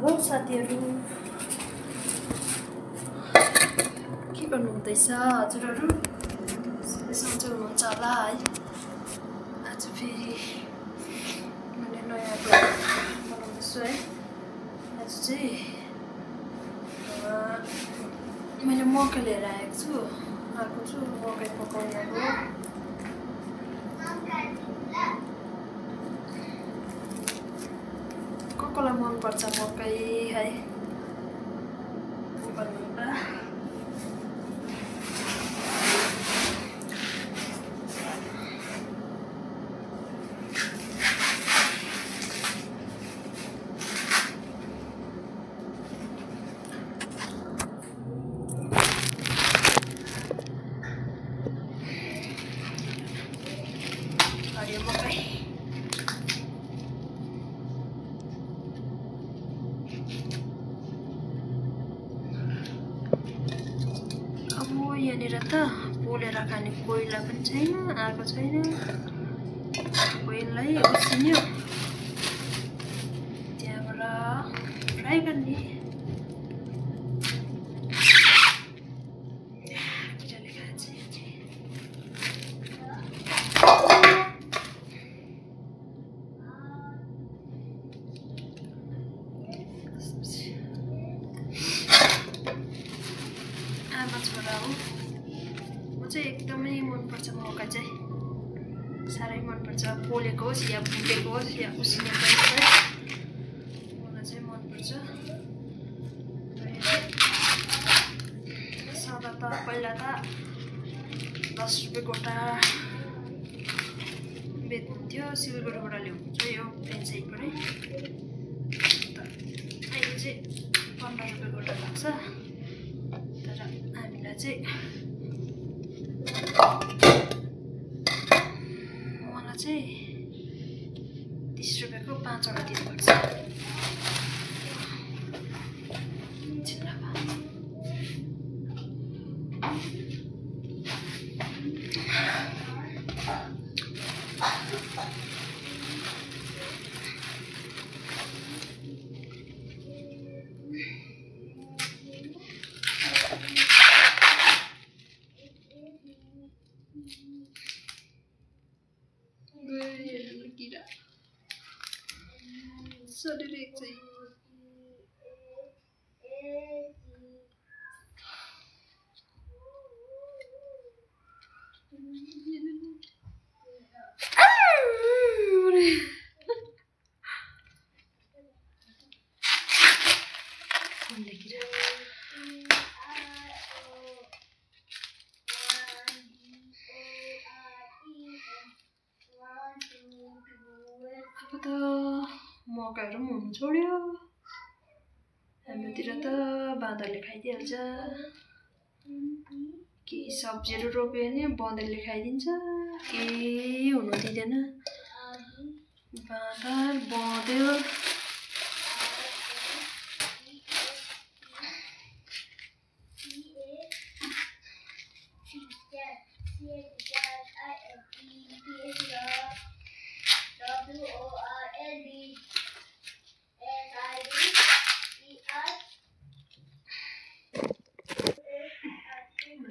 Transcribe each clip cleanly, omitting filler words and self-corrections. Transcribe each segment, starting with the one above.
Hello साथीहरू, के गर्नु हुँदैछ हजुरहरू? सन्चै हुनुहुन्छ होला है। आज फेरि मैले नयाँ बनाउँदैछु है। आज चाहिँ मैले मकै लिएर आएको छु मकै पकाउने अब। कसलाई मनपर्छ मकै है भन्नुला। हरियो मकै यहाँनिर त पोलेर खाने कोइला पनि छैन, आएको छैन। कोइलालाई उसिन्यो, त्यहाँबाट फ्राई गर्ने। आमा छोरा हो, म चाहिँ एकदमै मनपर्छ मकै चाहिँ, साह्रै मनपर्छ। पोलेको होस् या भुटेको होस् या उसिनेको होस् है, मलाई चाहिँ मनपर्छ। सदा त पहिला त 10 रुपियाँ गोटा बेच्नुहुन्थ्यो, सिलगढीबाट ल्याउनुहुन्छ यो प्लेन साइडबाटै। अहिले चाहिँ 15 रुपियाँ गोटा लाग्छ। तर हामीलाई चाहिँ मलाई चाहिँ 30 रुपियाँको 5 वटा दिनुपर्छ। शरीर एक चाहिँ अब त मकैहरू पनि हुनु छोड्यो। हाम्रोतिर त बाँदरले खाइदिइहाल्छ। केही सब्जीहरू रोप्यो भने बँदरले खाइदिन्छ, केही हुनु दिँदैन। बाँदर बँदेल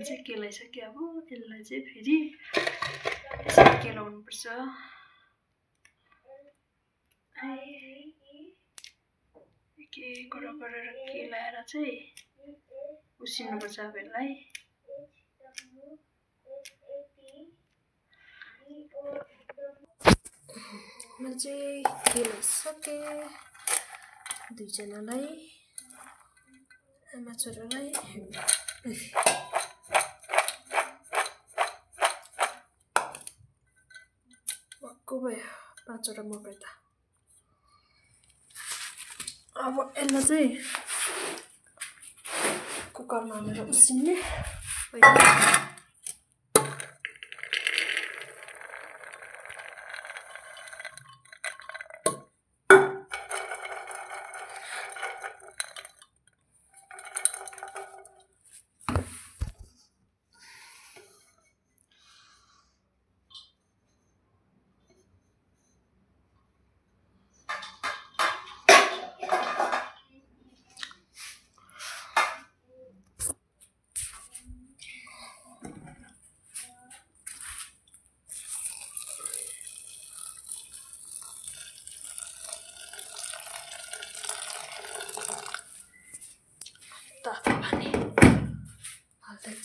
चाहिँ केलाइसक्यो। अब यसलाई चाहिँ फेरि यसरी केलाउनुपर्छ। के गरेर केलाएर चाहिँ उसिन्नुपर्छ अब यसलाई। मैले चाहिँ केलाइसकेँ दुईजनालाई, आमा छोरालाई। भक्कु भयो 5 वटा मकै त। अब यसलाई चाहिँ कुकरमा हालेर उसिन्ने।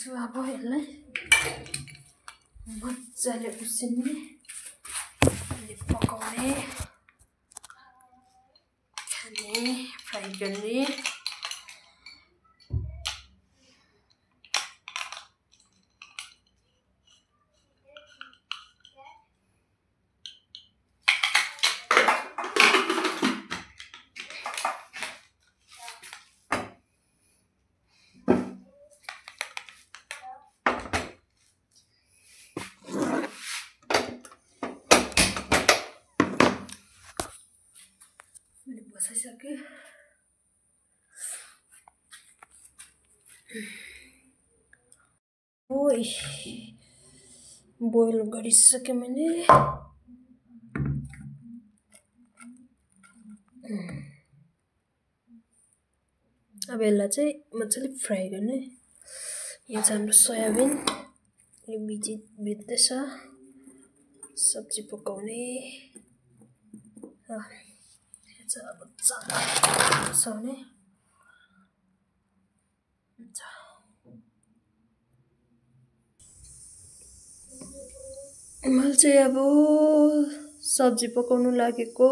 लाग्छु अब यसलाई मजाले उसिन्ने अनि पकाउने खाने फ्राई गर्ने बसाइसक्यो ओइ बोइल गरिसकेँ मैले अब यसलाई चाहिँ मजाले फ्राई गर्ने यहाँ चाहिँ हाम्रो सोयाबिन यो भिज्दैछ सब्जी पकाउने अब बसाउने मैले चाहिँ अब सब्जी पकाउनु लागेको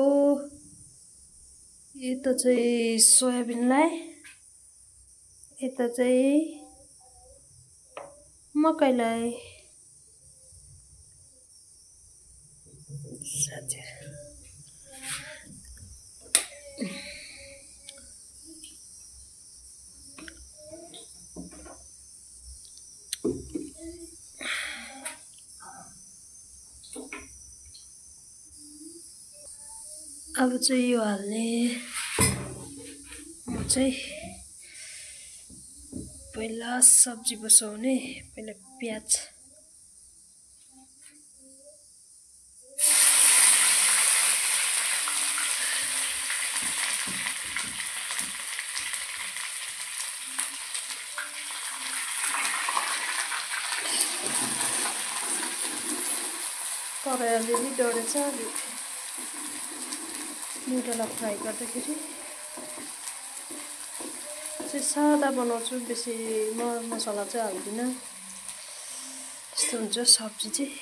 यता चाहिँ सोयाबिनलाई यता चाहिँ मकैलाई अब चाहिँ यो हाल्ने म चाहिँ पहिला सब्जी बसाउने पहिला प्याज कराई अलिअलि डढेछ नुडललाई फ्राई गर्दाखेरि चाहिँ सादा बनाउँछु बेसी मसला चाहिँ हाल्दिनँ त्यस्तो हुन्छ सब्जी चाहिँ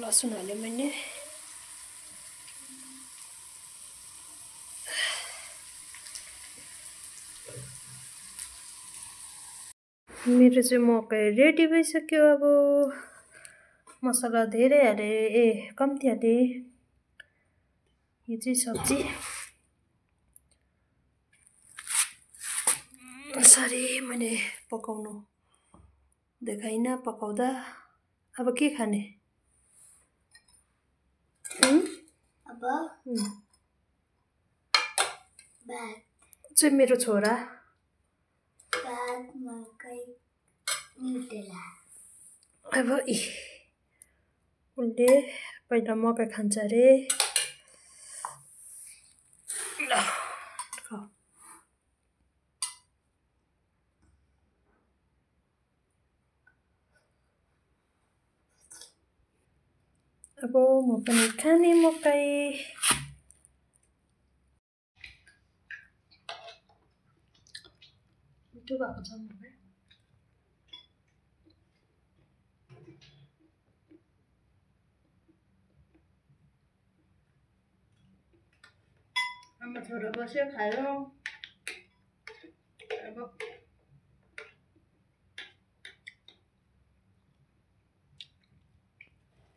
लसुन हालेँ मैले मेरो चाहिँ मकै रेडी भइसक्यो अब मसला धेरै हालेँ कम्ती हालेँ यो चाहिँ सब्जी साह्रै मैले पकाउनु देखाइनँ पकाउँदा अब के खाने अब चाहिँ मेरो छोरा अब उसले पहिला मकै खान्छ अरे ल अब म पनि खाने मकै मिठो भएको छ मकै आमा छोरा बस्यो खायो अब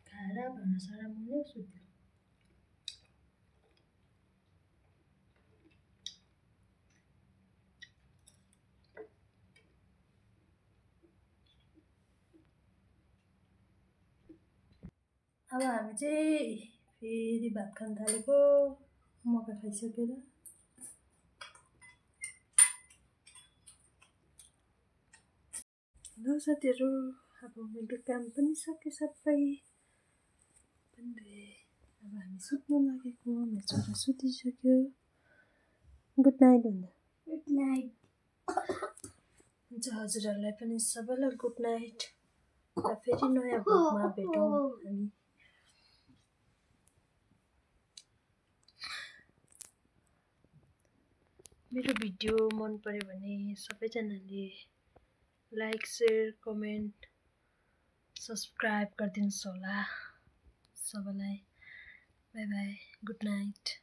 खाएर भान्सारा मोल्यो सुत्यो अब हामी चाहिँ फेरि भात खान थालेको मकै खाइसकेर ल साथीहरू अब मेरो काम पनि सक्यो सबै अब हामी सुत्न लागेको मेरो छोरा सुतिसक्यो गुड नाइट भन्दा गुड नाइट हुन्छ हजुरहरूलाई पनि सबैलाई गुड नाइट र फेरि नयाँ भ्लगमा भेटौँ हामी मेरो भिडियो मन पर्यो भने सबैजनाले लाइक शेयर कमेन्ट सब्सक्राइब गरिदिनुहोस् होला सबैलाई बाई बाई गुड नाइट